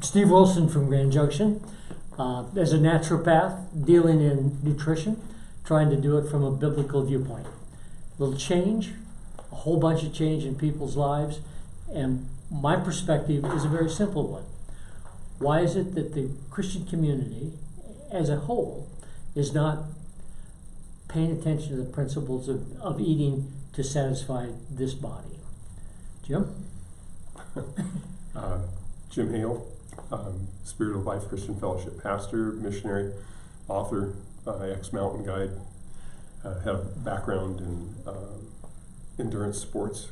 Steve Wilson from Grand Junction. As a naturopath, dealing in nutrition, trying to do it from a biblical viewpoint. A little change, a whole bunch of change in people's lives, and my perspective is a very simple one. Why is it that the Christian community as a whole is not paying attention to the principles of eating to satisfy this body? Jim? Jim Hale, Spirit of Life Christian Fellowship pastor, missionary, author, ex-mountain guide, have a background in endurance sports.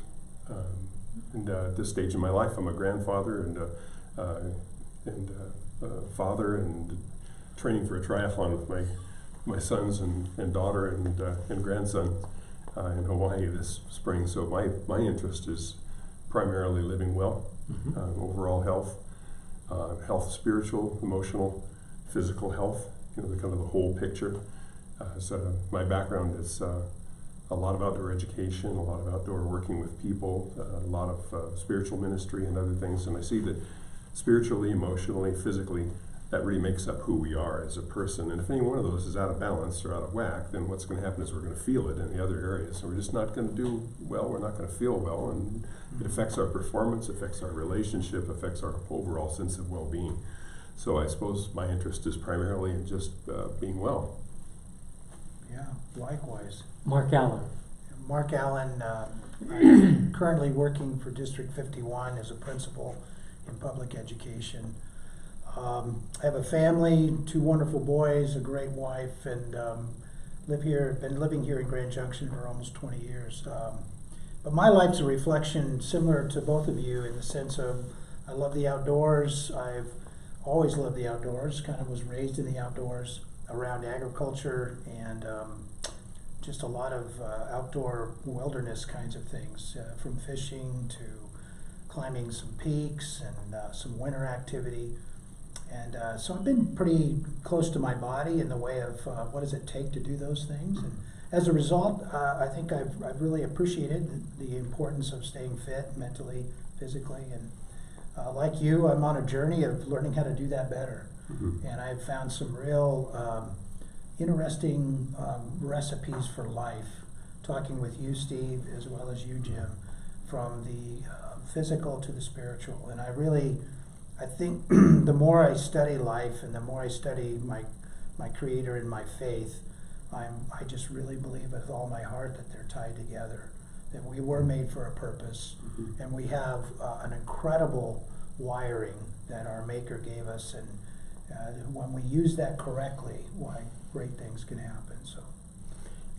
And at this stage in my life, I'm a grandfather and father, and training for a triathlon with my sons and daughter and grandson in Hawaii this spring. So my interest is primarily living well, overall health, spiritual, emotional, physical health, the kind of the whole picture. So my background is a lot of outdoor education, a lot of outdoor working with people, a lot of spiritual ministry and other things. And I see that spiritually, emotionally, physically, that really makes up who we are as a person. And if any one of those is out of balance or out of whack, then what's going to happen is we're going to feel it in the other areas. So we're just not going to do well, we're not going to feel well, and it affects our performance, affects our relationship, affects our overall sense of well-being. So I suppose my interest is primarily in just being well. Yeah, likewise. Mark Allen. Mark Allen, I'm currently working for District 51 as a principal in public education. I have a family, 2 wonderful boys, a great wife, and been living here in Grand Junction for almost 20 years. But my life's a reflection similar to both of you in the sense of I love the outdoors. I've always loved the outdoors, kind of was raised in the outdoors around agriculture and just a lot of outdoor wilderness kinds of things, from fishing to climbing some peaks and some winter activity. And so I've been pretty close to my body in the way of what does it take to do those things. And as a result, I think I've really appreciated the importance of staying fit mentally, physically. And like you, I'm on a journey of learning how to do that better. Mm-hmm. And I've found some real interesting recipes for life, talking with you, Steve, as well as you, Jim, from the physical to the spiritual. And I think the more I study life and the more I study my Creator and my faith, I just really believe with all my heart that they're tied together, that we were made for a purpose, mm-hmm. and we have an incredible wiring that our Maker gave us, and when we use that correctly, why great things can happen. So,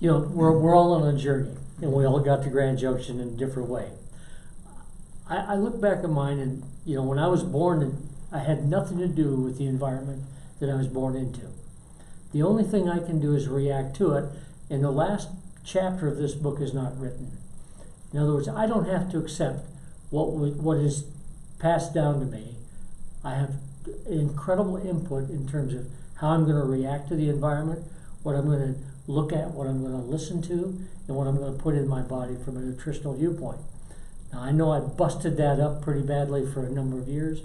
we're all on a journey, and we all got to Grand Junction in a different way. I look back at mine, and when I was born, I had nothing to do with the environment that I was born into. The only thing I can do is react to it, and the last chapter of this book is not written. In other words, I don't have to accept what is passed down to me. I have incredible input in terms of how I'm going to react to the environment, what I'm going to look at, what I'm going to listen to, and what I'm going to put in my body from a nutritional viewpoint. Now, I know I busted that up pretty badly for a number of years,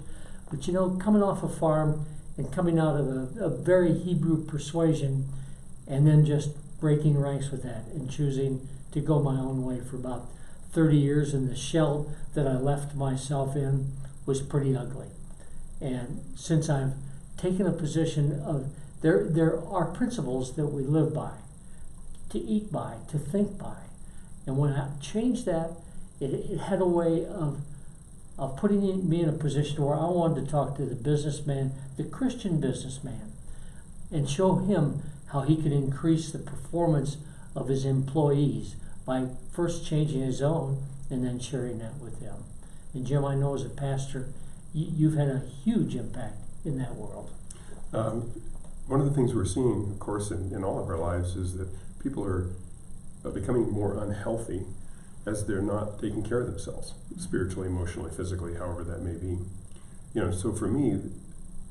but coming off a farm and coming out of a very Hebrew persuasion and then just breaking ranks with that and choosing to go my own way for about 30 years, and the shell that I left myself in was pretty ugly. And since I've taken a position of there are principles that we live by, to eat by, to think by, and when I changed that, it had a way of putting me in a position where I wanted to talk to the businessman, the Christian businessman, and show him how he could increase the performance of his employees by first changing his own and then sharing that with them. And Jim, I know as a pastor, you've had a huge impact in that world. One of the things we're seeing, of course, in all of our lives is that people are becoming more unhealthy as they're not taking care of themselves, spiritually, emotionally, physically, however that may be. So for me,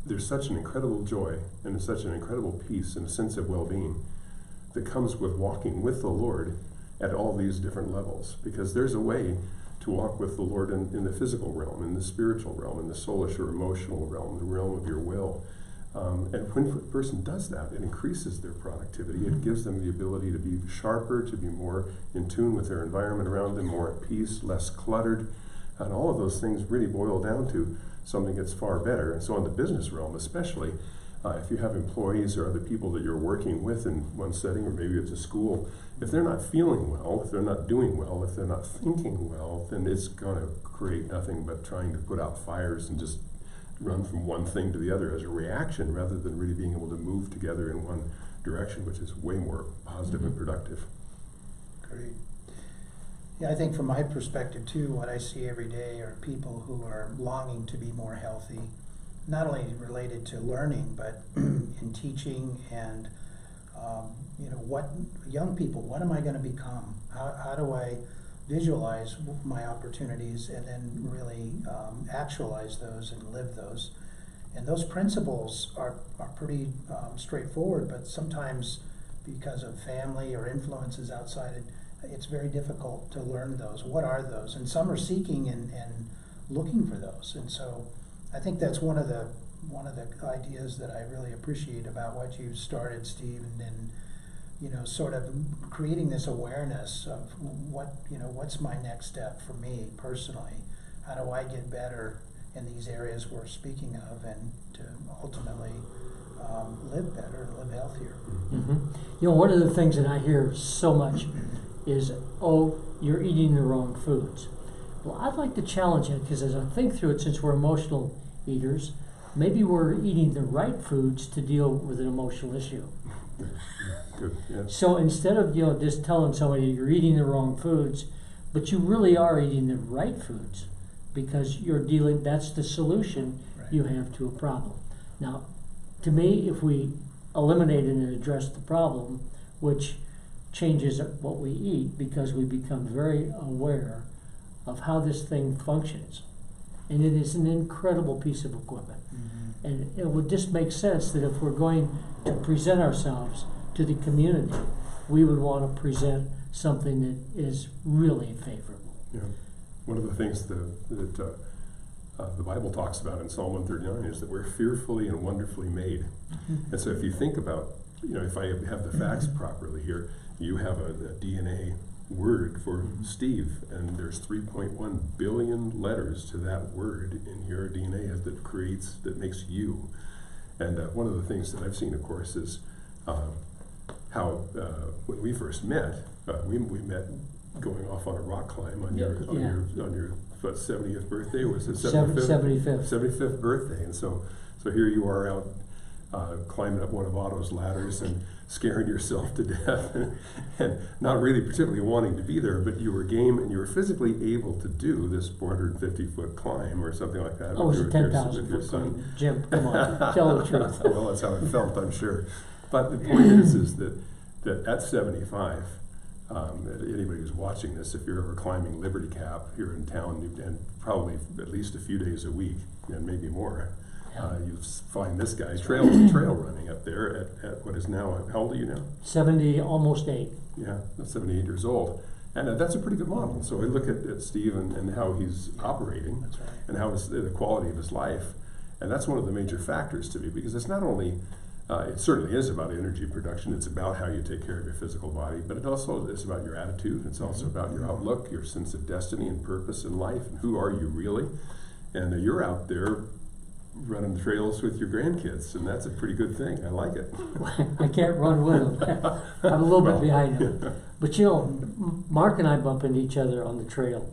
there's such an incredible joy and such an incredible peace and a sense of well-being that comes with walking with the Lord at all these different levels, because there's a way to walk with the Lord in the physical realm, in the spiritual realm, in the soulish or emotional realm, the realm of your will. And when a person does that, it increases their productivity. It gives them the ability to be sharper, to be more in tune with their environment around them, more at peace, less cluttered. And all of those things really boil down to something that's far better. And so in the business realm especially, if you have employees or other people that you're working with in one setting, or maybe it's a school, if they're not feeling well, if they're not doing well, if they're not thinking well, then it's going to create nothing but trying to put out fires and just run from one thing to the other as a reaction, rather than really being able to move together in one direction, which is way more positive and productive. Great. Yeah, I think from my perspective too, what I see every day are people who are longing to be more healthy, not only related to learning, but in teaching and what young people, what am I going to become? How do I visualize my opportunities and then really actualize those and live those? And those principles are pretty straightforward, but sometimes because of family or influences outside, it's very difficult to learn those. What are those? And some are seeking and looking for those. And so I think that's one of the ideas that I really appreciate about what you started, Steve, and sort of creating this awareness of what's my next step for me personally. How do I get better in these areas we're speaking of, and to ultimately live better, live healthier. Mm-hmm. One of the things that I hear so much is, oh, you're eating the wrong foods. Well, I'd like to challenge it, because as I think through it, since we're emotional eaters, maybe we're eating the right foods to deal with an emotional issue. Good. Yeah. So instead of just telling somebody you're eating the wrong foods, but you really are eating the right foods, because that's the solution you have to a problem. Now, to me, if we eliminate and address the problem, which changes what we eat, because we become very aware of how this thing functions. And it is an incredible piece of equipment. Mm-hmm. And it would just make sense that if we're going to present ourselves to the community, we would want to present something that is really favorable. Yeah. One of the things that the Bible talks about in Psalm 139 is that we're fearfully and wonderfully made. Mm-hmm. And so if you think about, if I have the facts properly here, you have a DNA word for Steve, and there's 3.1 billion letters to that word in your DNA that makes you. And one of the things that I've seen, of course, is how when we first met, we met going off on a rock climb on your 70th birthday, was it 75th birthday? And so here you are out climbing up one of Otto's ladders and scaring yourself to death, and not really particularly wanting to be there, but you were game and you were physically able to do this 450-foot climb or something like that. Oh, it was a 10,000-foot climb. Jim, come on, tell the truth. Well, that's how it felt, I'm sure. But the point is that at 75, anybody who's watching this, if you're ever climbing Liberty Cap here in town, and probably at least a few days a week, and maybe more, you find this guy trail running up there at what is now, how old are you now? 70, almost 8. Yeah, 78 years old. And that's a pretty good model. So we look at Steve and how he's operating, That's right. and how the quality of his life. And that's one of the major factors to me, because it's not only, it certainly is about energy production, it's about how you take care of your physical body, but it also is about your attitude, it's also about your outlook, your sense of destiny and purpose in life, and who are you really? And you're out there running trails with your grandkids, and that's a pretty good thing. I like it. I can't run with them. I'm a little bit behind them. But Mark and I bump into each other on the trail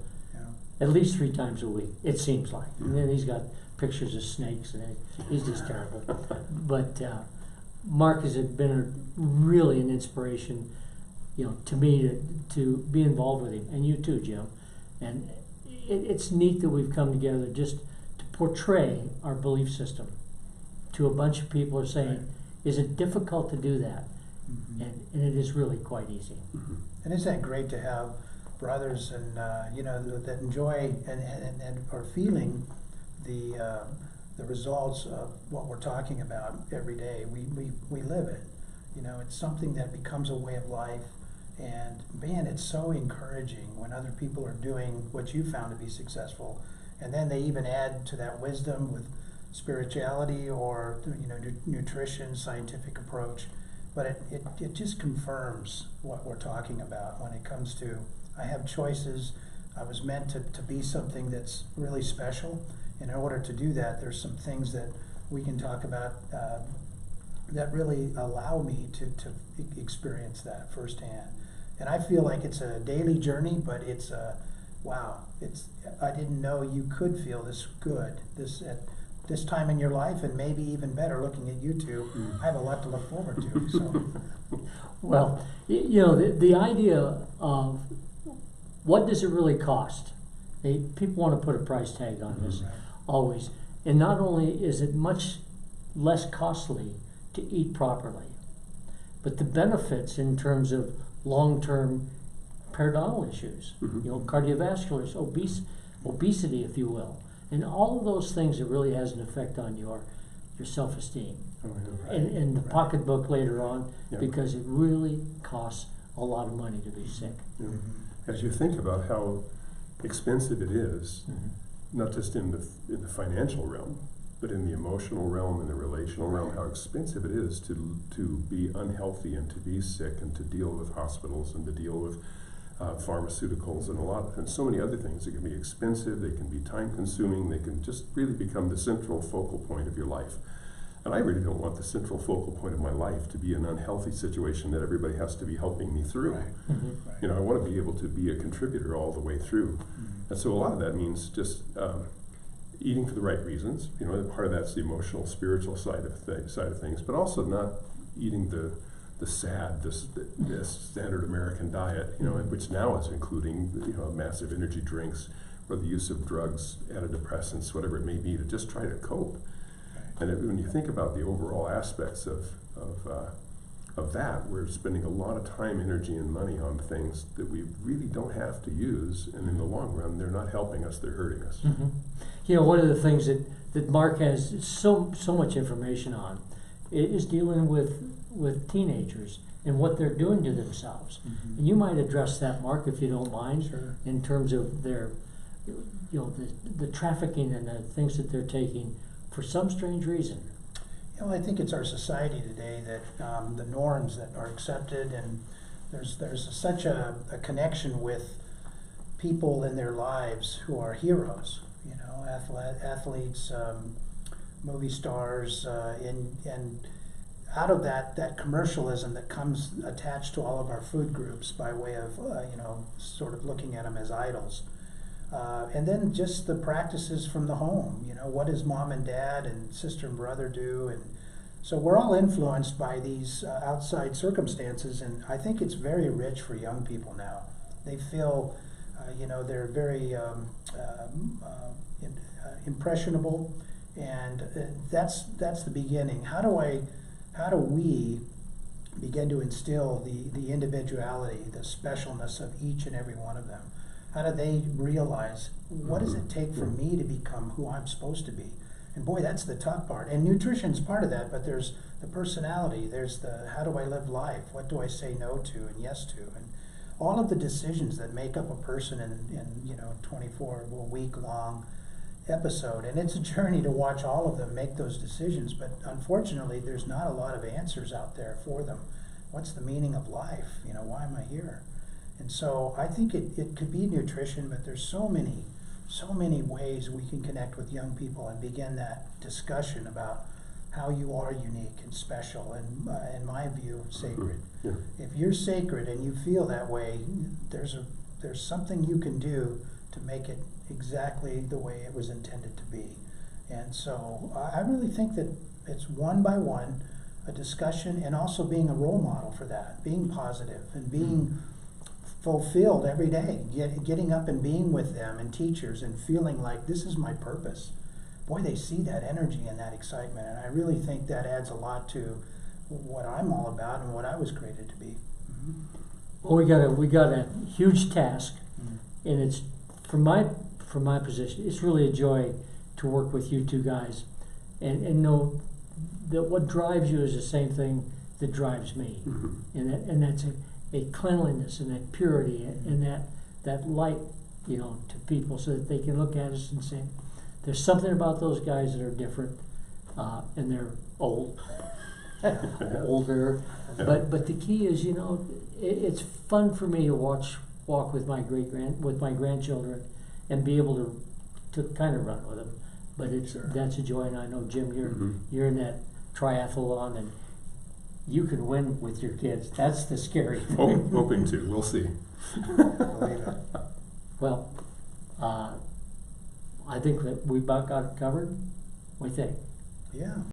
at least 3 times a week, it seems like. And then he's got pictures of snakes, and he's just terrible. But Mark has been really an inspiration, to me to be involved with him, and you too, Jim. And it's neat that we've come together just to portray our belief system to a bunch of people. Are saying, is it difficult to do that? Mm-hmm. And it is really quite easy. Mm-hmm. And isn't that great to have brothers and that enjoy and are feeling the results of what we're talking about every day. We live it. It's something that becomes a way of life, And man, it's so encouraging when other people are doing what you found to be successful, and then they even add to that wisdom with spirituality or nutrition, scientific approach. But it just confirms what we're talking about when it comes to, I have choices. I was meant to be something that's really special. In order to do that, there's some things that we can talk about that really allow me to experience that firsthand. And I feel like it's a daily journey, but it's wow. I didn't know you could feel this good at this time in your life, and maybe even better looking at you two. I have a lot to look forward to. So, well, the idea of what does it really cost? People want to put a price tag on this, always. And not only is it much less costly to eat properly, but the benefits in terms of long-term periodontal issues, cardiovascular, obesity, if you will, and all of those things that really has an effect on your self-esteem and the pocketbook later on, because it really costs a lot of money to be sick. As you think about how expensive it is, not just in the financial realm, but in the emotional realm and the relational realm, how expensive it is to be unhealthy and to be sick and to deal with hospitals and to deal with pharmaceuticals and so many other things. It can be expensive, they can be time consuming, they can just really become the central focal point of your life. And I really don't want the central focal point of my life to be an unhealthy situation that everybody has to be helping me through. Right. I want to be able to be a contributor all the way through. And so a lot of that means just eating for the right reasons. Part of that's the emotional, spiritual side of things, but also not eating the standard American diet, which now is including massive energy drinks or the use of drugs, antidepressants, whatever it may be, to just try to cope. And when you think about the overall aspects of that, we're spending a lot of time, energy, and money on things that we really don't have to use, and in the long run, they're not helping us; they're hurting us. One of the things that Mark has so much information on is dealing with teenagers and what they're doing to themselves. And you might address that, Mark, if you don't mind, in terms of their, the trafficking and the things that they're taking for some strange reason. I think it's our society today that the norms that are accepted, and there's such a connection with people in their lives who are heroes, athletes, movie stars, and out of that commercialism that comes attached to all of our food groups by way of sort of looking at them as idols. And then just the practices from the home, what does mom and dad and sister and brother do? And so we're all influenced by these outside circumstances, and I think it's very rich for young people now. They feel, they're very impressionable, and that's the beginning. How do we begin to instill the individuality, the specialness of each and every one of them? How do they realize, what does it take for me to become who I'm supposed to be? And boy, that's the tough part. And nutrition's part of that, but there's the personality, there's the how do I live life? What do I say no to and yes to? And all of the decisions that make up a person in 24-week long episode. And it's a journey to watch all of them make those decisions, but unfortunately there's not a lot of answers out there for them. What's the meaning of life? Why am I here? And so I think it could be nutrition, but there's so many ways we can connect with young people and begin that discussion about how you are unique and special and, in my view, sacred. If you're sacred and you feel that way, there's something you can do to make it exactly the way it was intended to be. And so I really think that it's one by one, a discussion, and also being a role model for that, being positive and being fulfilled every day, getting up and being with them and teachers and feeling like this is my purpose. Boy, they see that energy and that excitement, and I really think that adds a lot to what I'm all about and what I was created to be. Well, we got a huge task, and it's from my position, it's really a joy to work with you two guys, and know that what drives you is the same thing that drives me, and that's a cleanliness and that purity and that light, to people, so that they can look at us and say, there's something about those guys that are different, and they're older. Yeah. But the key is, it's fun for me to walk with my grandchildren and be able to kind of run with them. But that's a joy, and I know, Jim, you're in that triathlon, and you can win with your kids. That's the scary thing. Hoping to. We'll see. Believe it. Well, I think that we about got it covered. What do you think? Yeah.